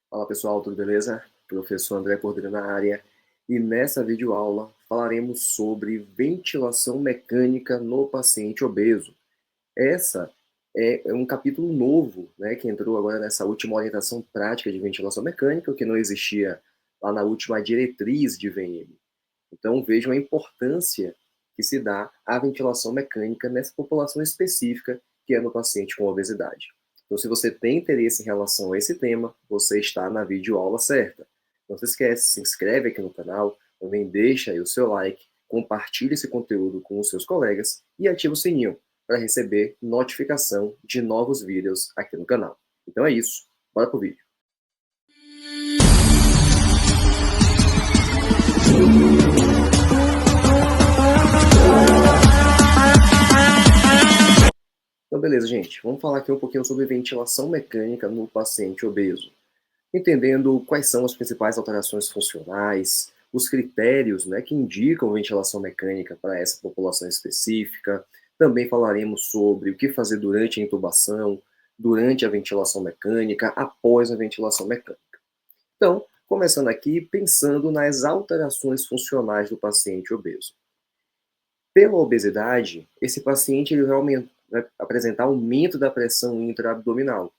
Fala pessoal, tudo beleza? Professor André Cordeiro na área. E nessa videoaula falaremos sobre ventilação mecânica no paciente obeso. Essa é um capítulo novo, né, que entrou agora nessa última orientação prática de ventilação mecânica, o que não existia lá na última diretriz de VM. Então vejam a importância que se dá à ventilação mecânica nessa população específica que é no paciente com obesidade. Então, se você tem interesse em relação a esse tema, você está na videoaula certa. Não se esquece, se inscreve aqui no canal, também deixa aí o seu like, compartilhe esse conteúdo com os seus colegas e ativa o sininho para receber notificação de novos vídeos aqui no canal. Então é isso, bora pro vídeo. Então beleza, gente, vamos falar aqui um pouquinho sobre ventilação mecânica no paciente obeso. Entendendo quais são as principais alterações funcionais, os critérios, né, que indicam ventilação mecânica para essa população específica. Também falaremos sobre o que fazer durante a intubação, durante a ventilação mecânica, após a ventilação mecânica. Então, começando aqui, pensando nas alterações funcionais do paciente obeso. Pela obesidade, esse paciente ele vai apresentar aumento da pressão intraabdominal,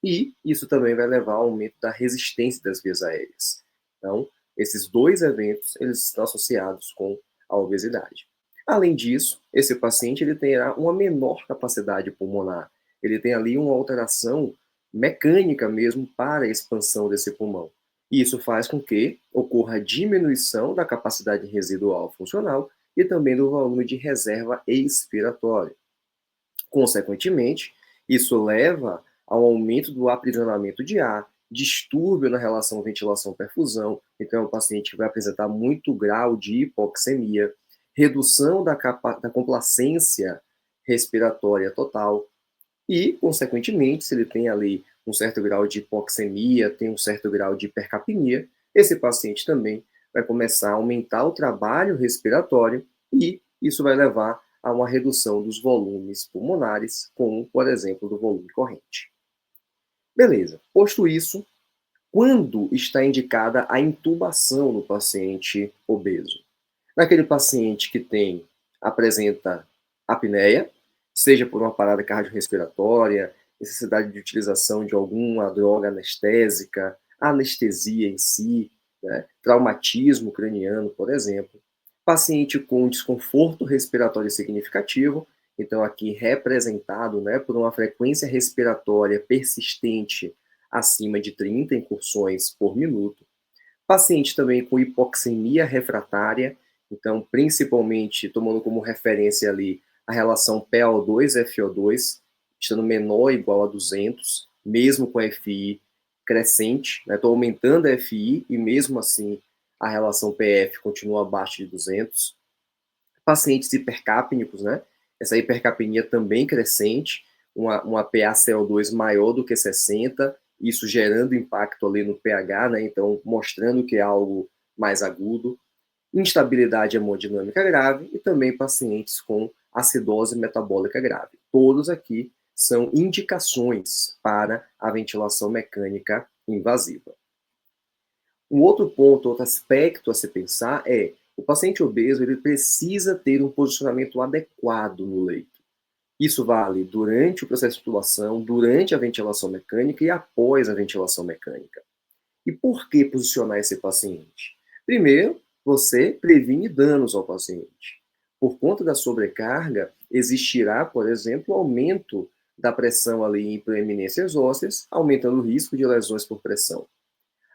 e isso também vai levar ao aumento da resistência das vias aéreas. Então, esses dois eventos eles estão associados com a obesidade. Além disso, esse paciente ele terá uma menor capacidade pulmonar. Ele tem ali uma alteração mecânica mesmo para a expansão desse pulmão. E isso faz com que ocorra a diminuição da capacidade residual funcional e também do volume de reserva expiratória. Consequentemente, isso leva ao aumento do aprisionamento de ar, distúrbio na relação ventilação-perfusão, então o paciente vai apresentar muito grau de hipoxemia, redução da complacência respiratória total e, consequentemente, se ele tem ali um certo grau de hipoxemia, tem um certo grau de hipercapnia, esse paciente também vai começar a aumentar o trabalho respiratório e isso vai levar a uma redução dos volumes pulmonares, como, por exemplo, do volume corrente. Beleza. Posto isso, quando está indicada a intubação no paciente obeso? Naquele paciente que apresenta apneia, seja por uma parada cardiorrespiratória, necessidade de utilização de alguma droga anestésica, anestesia em si, né, traumatismo craniano, por exemplo. Paciente com desconforto respiratório significativo, então aqui representado, né, por uma frequência respiratória persistente acima de 30 incursões por minuto. Paciente também com hipoxemia refratária, então principalmente tomando como referência ali a relação PaO2-FO2, estando menor ou igual a 200, mesmo com a FI crescente, estou aumentando a FI e mesmo assim a relação PF continua abaixo de 200. Pacientes hipercapnicos, né? Essa hipercapnia também crescente, uma PaCO2 maior do que 60, isso gerando impacto ali no pH, né? Então mostrando que é algo mais agudo. Instabilidade hemodinâmica grave e também pacientes com acidose metabólica grave. Todos aqui são indicações para a ventilação mecânica invasiva. Um outro ponto, outro aspecto a se pensar é o paciente obeso ele precisa ter um posicionamento adequado no leito. Isso vale durante o processo de tubulação, durante a ventilação mecânica e após a ventilação mecânica. E por que posicionar esse paciente? Primeiro, você previne danos ao paciente. Por conta da sobrecarga, existirá, por exemplo, aumento da pressão ali em proeminências ósseas, aumentando o risco de lesões por pressão.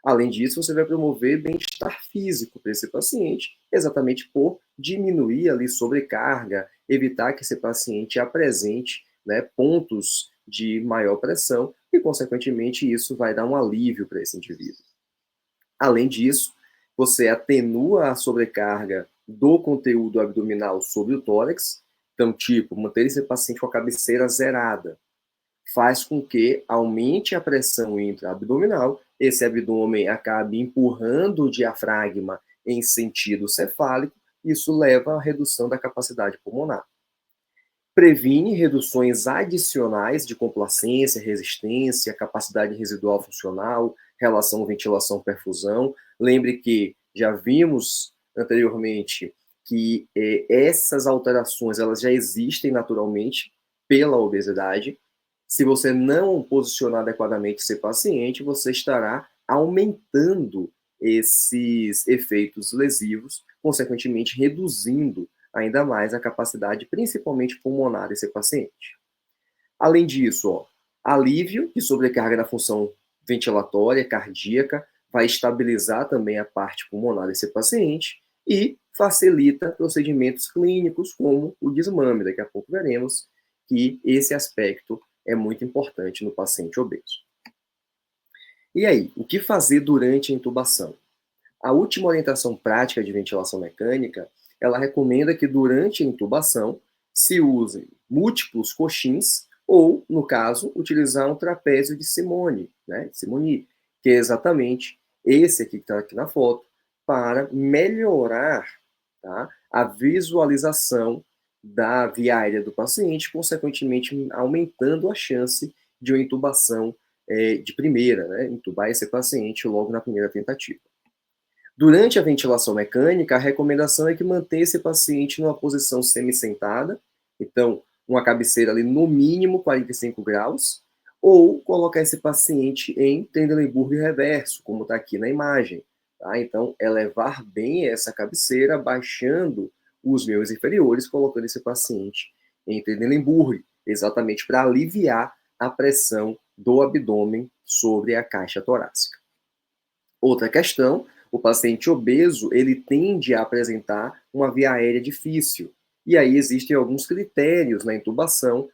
Além disso, você vai promover bem-estar físico para esse paciente, exatamente por diminuir ali sobrecarga, evitar que esse paciente apresente, né, pontos de maior pressão e, consequentemente, isso vai dar um alívio para esse indivíduo. Além disso, você atenua a sobrecarga do conteúdo abdominal sobre o tórax, então, tipo, manter esse paciente com a cabeceira zerada, faz com que aumente a pressão intraabdominal, esse abdômen acabe empurrando o diafragma em sentido cefálico, isso leva à redução da capacidade pulmonar. Previne reduções adicionais de complacência, resistência, capacidade residual funcional, relação ventilação-perfusão. Lembre que já vimos anteriormente que essas alterações elas já existem naturalmente pela obesidade. Se você não posicionar adequadamente esse paciente, você estará aumentando esses efeitos lesivos, consequentemente reduzindo ainda mais a capacidade, principalmente pulmonar, desse paciente. Além disso, alívio de sobrecarga na função ventilatória, cardíaca, vai estabilizar também a parte pulmonar desse paciente e facilita procedimentos clínicos como o desmame. Daqui a pouco veremos que esse aspecto é muito importante no paciente obeso. E aí, o que fazer durante a intubação? A última orientação prática de ventilação mecânica, ela recomenda que durante a intubação se usem múltiplos coxins ou, no caso, utilizar um trapézio de Simone, né, Simoni, que é exatamente esse aqui que está aqui na foto, para melhorar, tá, a visualização da via aérea do paciente, consequentemente aumentando a chance de uma intubação de primeira, né, intubar esse paciente logo na primeira tentativa. Durante a ventilação mecânica, a recomendação é que mantenha esse paciente numa posição semi-sentada, então, uma cabeceira ali no mínimo 45 graus, ou colocar esse paciente em Trendelenburg reverso, como está aqui na imagem. Tá? Então, elevar bem essa cabeceira, baixando os membros inferiores, colocando esse paciente em Trendelenburg, exatamente para aliviar a pressão do abdômen sobre a caixa torácica. Outra questão, o paciente obeso, ele tende a apresentar uma via aérea difícil. E aí existem alguns critérios na intubação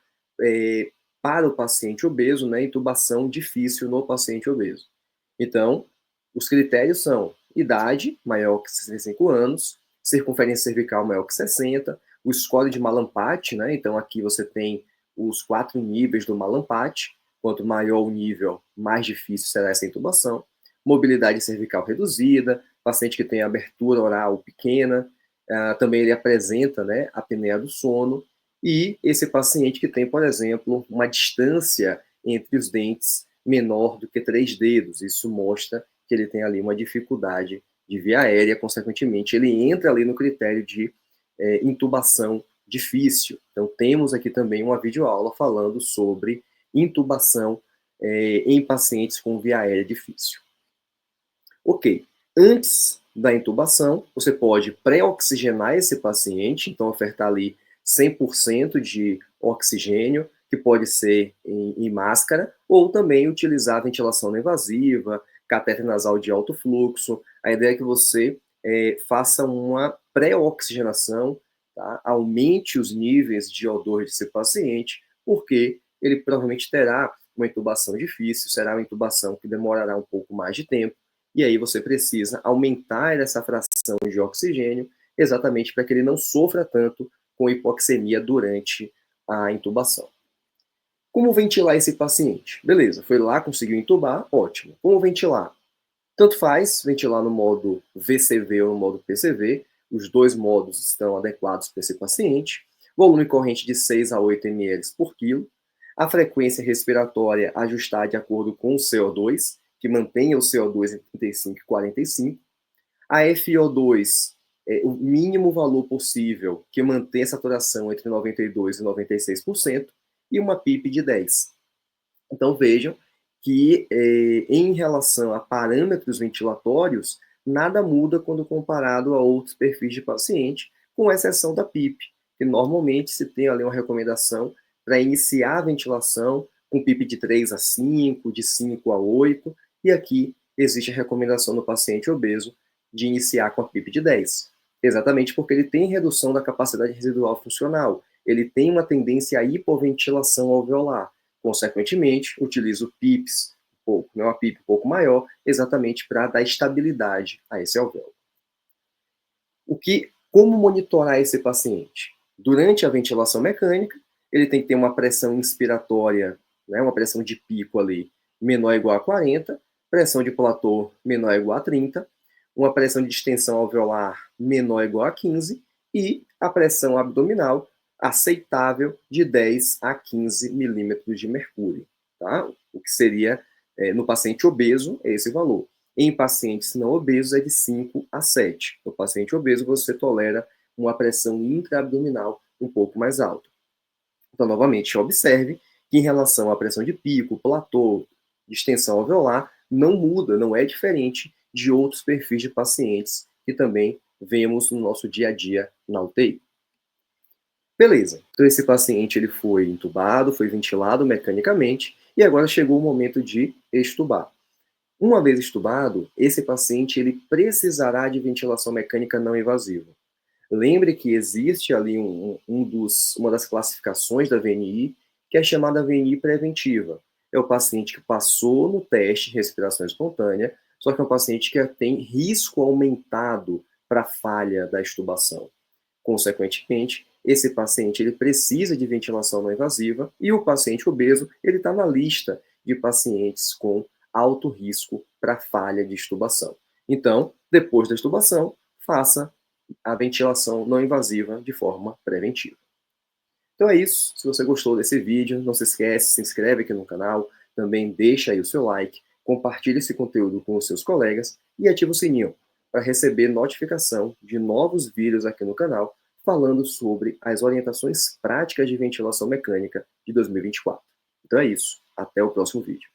para o paciente obeso, né, intubação difícil no paciente obeso. Então, os critérios são idade maior que 65 anos, circunferência cervical maior que 60, o score de Mallampati, né, então aqui você tem os 4 níveis do Mallampati, quanto maior o nível, mais difícil será essa intubação, mobilidade cervical reduzida, paciente que tem abertura oral pequena, também ele apresenta, né, a apneia do sono, e esse paciente que tem, por exemplo, uma distância entre os dentes menor do que 3 dedos, isso mostra que ele tem ali uma dificuldade de via aérea, consequentemente ele entra ali no critério de intubação difícil. Então temos aqui também uma videoaula falando sobre intubação em pacientes com via aérea difícil. Ok, antes da intubação, você pode pré-oxigenar esse paciente, então ofertar ali 100% de oxigênio, que pode ser em máscara, ou também utilizar a ventilação não invasiva, catéter nasal de alto fluxo. A ideia é que você faça uma pré-oxigenação, tá? Aumente os níveis de O2 desse paciente, porque ele provavelmente terá uma intubação difícil, será uma intubação que demorará um pouco mais de tempo, e aí você precisa aumentar essa fração de oxigênio exatamente para que ele não sofra tanto com hipoxemia durante a intubação. Como ventilar esse paciente? Beleza, foi lá, conseguiu intubar, ótimo. Como ventilar? Tanto faz ventilar no modo VCV ou no modo PCV, os dois modos estão adequados para esse paciente. Volume corrente de 6 a 8 ml por quilo. A frequência respiratória ajustar de acordo com o CO2, que mantenha o CO2 em 35 e 45. A FiO2, o mínimo valor possível, que mantenha a saturação entre 92% e 96%, e uma PIP de 10. Então vejam que em relação a parâmetros ventilatórios, nada muda quando comparado a outros perfis de paciente, com exceção da PIP, que normalmente se tem ali uma recomendação para iniciar a ventilação com PIP de 3 a 5, de 5 a 8, e aqui existe a recomendação no paciente obeso de iniciar com a PIP de 10, exatamente porque ele tem redução da capacidade residual funcional, ele tem uma tendência à hipoventilação alveolar, consequentemente, utilizo PIPs uma PIP um pouco maior, exatamente para dar estabilidade a esse alvéolo. Como monitorar esse paciente? Durante a ventilação mecânica, ele tem que ter uma pressão inspiratória, né, uma pressão de pico ali, menor ou igual a 40, pressão de platô menor ou igual a 30, uma pressão de distensão alveolar menor ou igual a 15 e a pressão abdominal aceitável de 10 a 15 milímetros de mercúrio, tá? O que seria No paciente obeso, é esse valor. Em pacientes não obesos, é de 5 a 7. No paciente obeso, você tolera uma pressão intraabdominal um pouco mais alta. Então, novamente, observe que em relação à pressão de pico, platô, extensão alveolar, não muda, não é diferente de outros perfis de pacientes que também vemos no nosso dia a dia na UTI. Beleza, então esse paciente ele foi intubado, foi ventilado mecanicamente e agora chegou o momento de extubar. Uma vez extubado, esse paciente ele precisará de ventilação mecânica não invasiva. Lembre que existe ali uma das classificações da VNI, que é chamada VNI preventiva. É o paciente que passou no teste de respiração espontânea, só que é um paciente que tem risco aumentado para falha da extubação. Consequentemente, esse paciente ele precisa de ventilação não invasiva e o paciente obeso ele está na lista de pacientes com alto risco para falha de extubação. Então, depois da extubação, faça a ventilação não invasiva de forma preventiva. Então é isso. Se você gostou desse vídeo, não se esquece, se inscreve aqui no canal, também deixa aí o seu like, compartilhe esse conteúdo com os seus colegas e ativa o sininho para receber notificação de novos vídeos aqui no canal falando sobre as orientações práticas de ventilação mecânica de 2024. Então é isso. Até o próximo vídeo.